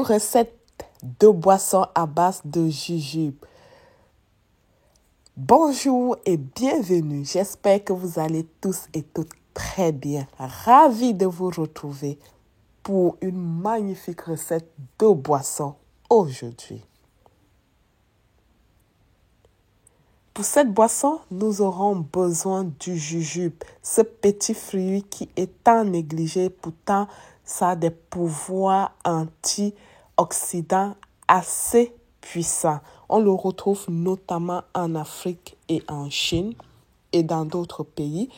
recette de boisson à base de jujube. Bonjour et bienvenue. J'espère que vous allez tous et toutes très bien. Ravi de vous retrouver pour une magnifique recette de boisson aujourd'hui. Pour cette boisson, nous aurons besoin du jujube, ce petit fruit qui est tant négligé, pourtant ça a des pouvoirs antioxydants assez puissants. On le retrouve notamment en Afrique et en Chine et dans d'autres pays.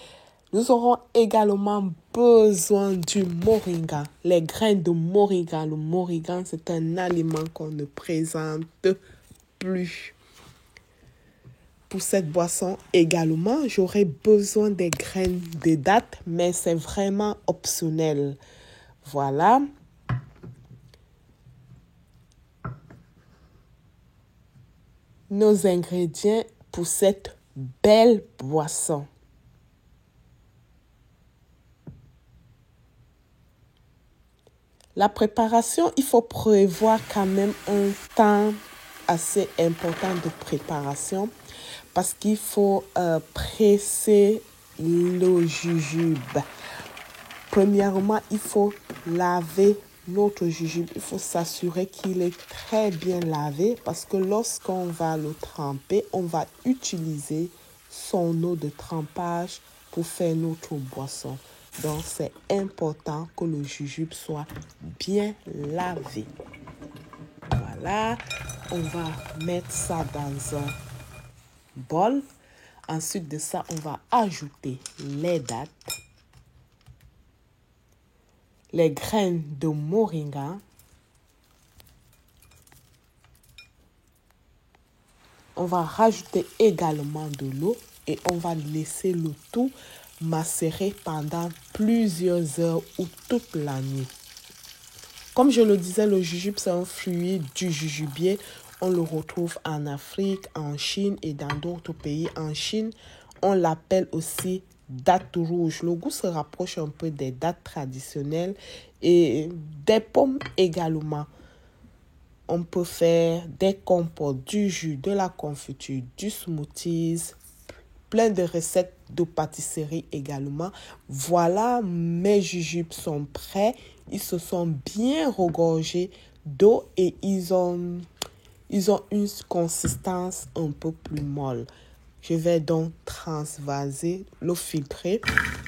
Nous aurons également besoin du moringa, les graines de moringa. Le moringa, c'est un aliment qu'on ne présente plus. Pour cette boisson également, j'aurai besoin des graines de dattes, mais c'est vraiment optionnel. Voilà. Nos ingrédients pour cette belle boisson. La préparation, il faut prévoir quand même un temps assez important de préparation parce qu'il faut presser le jujube. Premièrement, il faut laver notre jujube. Il faut s'assurer qu'il est très bien lavé parce que lorsqu'on va le tremper, on va utiliser son eau de trempage pour faire notre boisson. Donc, c'est important que le jujube soit bien lavé. Voilà, on va mettre ça dans un bol. Ensuite de ça, on va ajouter les dattes, les graines de moringa, on va rajouter également de l'eau et on va laisser le tout macérer pendant plusieurs heures ou toute la nuit. Comme je le disais, le jujube, c'est un fruit du jujubier. On le retrouve en Afrique, en Chine et dans d'autres pays. En Chine, on l'appelle aussi date rouge. Le goût se rapproche un peu des dattes traditionnelles et des pommes également. On peut faire des compotes, du jus, de la confiture, du smoothies, plein de recettes de pâtisserie également. Voilà, mes jujubes sont prêts. Ils se sont bien regorgés d'eau et ils ont une consistance un peu plus molle. Je vais donc transvaser, le filtrer,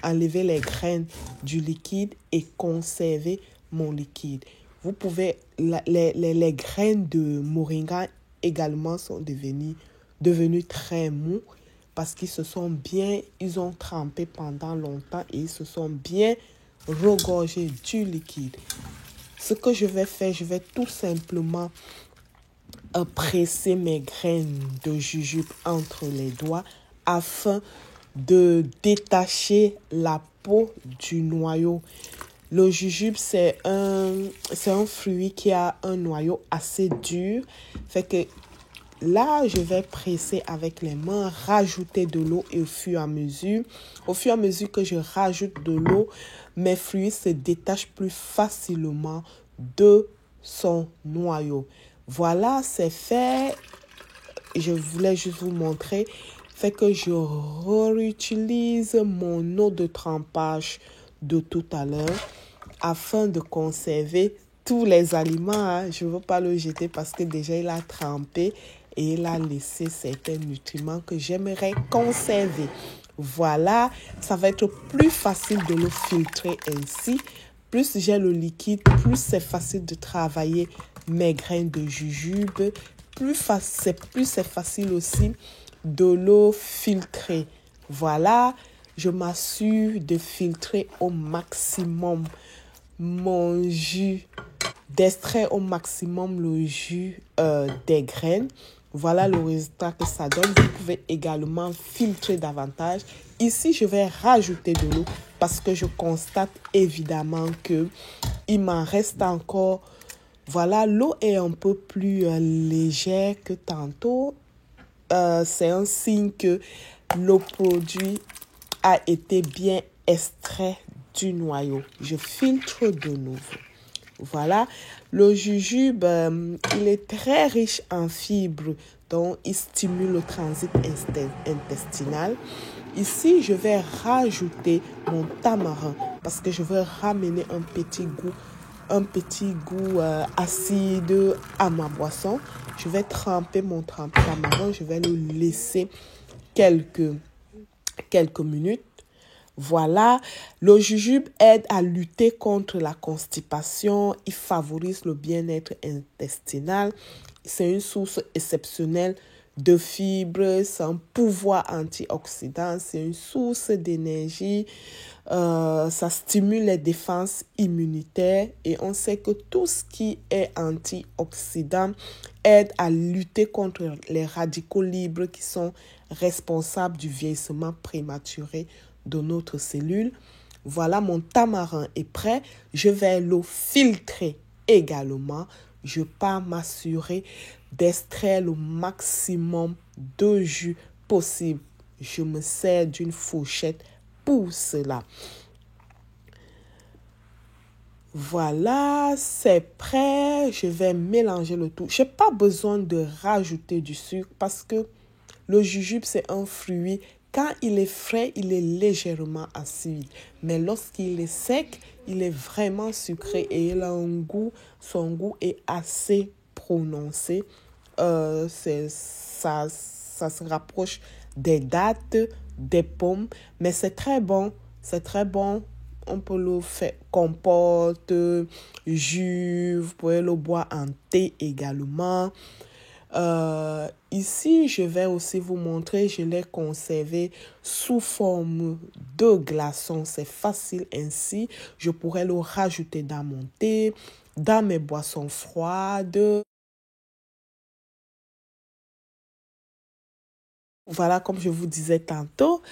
enlever les graines du liquide et conserver mon liquide. Vous pouvez, les graines de moringa également sont devenues très mous parce ils ont trempé pendant longtemps et ils se sont bien regorgés du liquide. Ce que je vais faire, je vais tout simplement presser mes graines de jujube entre les doigts afin de détacher la peau du noyau. Le jujube, c'est un fruit qui a un noyau assez dur. Fait que là, je vais presser avec les mains, rajouter de l'eau et au fur et à mesure que je rajoute de l'eau, mes fruits se détachent plus facilement de son noyau. Voilà, c'est fait. Je voulais juste vous montrer. Fait que je réutilise mon eau de trempage de tout à l'heure afin de conserver tous les aliments. Je ne veux pas le jeter parce que déjà il a trempé et il a laissé certains nutriments que j'aimerais conserver. Voilà, ça va être plus facile de le filtrer ainsi. Plus j'ai le liquide, plus c'est facile de travailler mes graines de jujube. Plus c'est facile aussi de l'eau filtrer. Voilà, je m'assure de filtrer au maximum mon jus, d'extraire au maximum le jus des graines. Voilà le résultat que ça donne. Vous pouvez également filtrer davantage. Ici, je vais rajouter de l'eau parce que je constate évidemment que il m'en reste encore. Voilà, l'eau est un peu plus légère que tantôt. C'est un signe que le produit a été bien extrait du noyau. Je filtre de nouveau. Voilà, le jujube, il est très riche en fibres, donc il stimule le transit intestinal. Ici, je vais rajouter mon tamarin parce que je veux ramener un petit goût acide à ma boisson. Je vais tremper mon tamarin, je vais le laisser quelques minutes. Voilà, le jujube aide à lutter contre la constipation, il favorise le bien-être intestinal, c'est une source exceptionnelle de fibres, c'est un pouvoir antioxydant, c'est une source d'énergie, ça stimule les défenses immunitaires et on sait que tout ce qui est antioxydant aide à lutter contre les radicaux libres qui sont responsables du vieillissement prématuré de notre cellule. Voilà, mon tamarin est prêt. Je vais le filtrer également. Je pars m'assurer d'extraire le maximum de jus possible. Je me sers d'une fourchette pour cela. Voilà, c'est prêt. Je vais mélanger le tout. Je n'ai pas besoin de rajouter du sucre parce que le jujube, c'est un fruit. Quand il est frais, il est légèrement acide. Mais lorsqu'il est sec, il est vraiment sucré et il a son goût est assez prononcé. Ça se rapproche des dattes, des pommes, mais c'est très bon. C'est très bon. On peut le faire compote, jus, vous pouvez le boire en thé également. Ici, je vais aussi vous montrer, je l'ai conservé sous forme de glaçons. C'est facile ainsi. Je pourrais le rajouter dans mon thé, dans mes boissons froides. Voilà, comme je vous disais tantôt,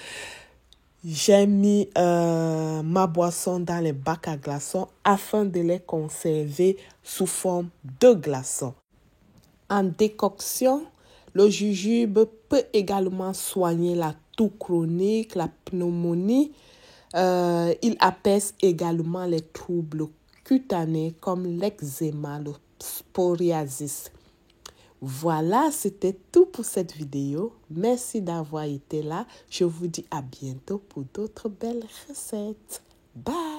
j'ai mis ma boisson dans les bacs à glaçons afin de les conserver sous forme de glaçons. En décoction, le jujube peut également soigner la toux chronique, la pneumonie. Il apaise également les troubles cutanés comme l'eczéma, le psoriasis. Voilà, c'était tout pour cette vidéo. Merci d'avoir été là. Je vous dis à bientôt pour d'autres belles recettes. Bye!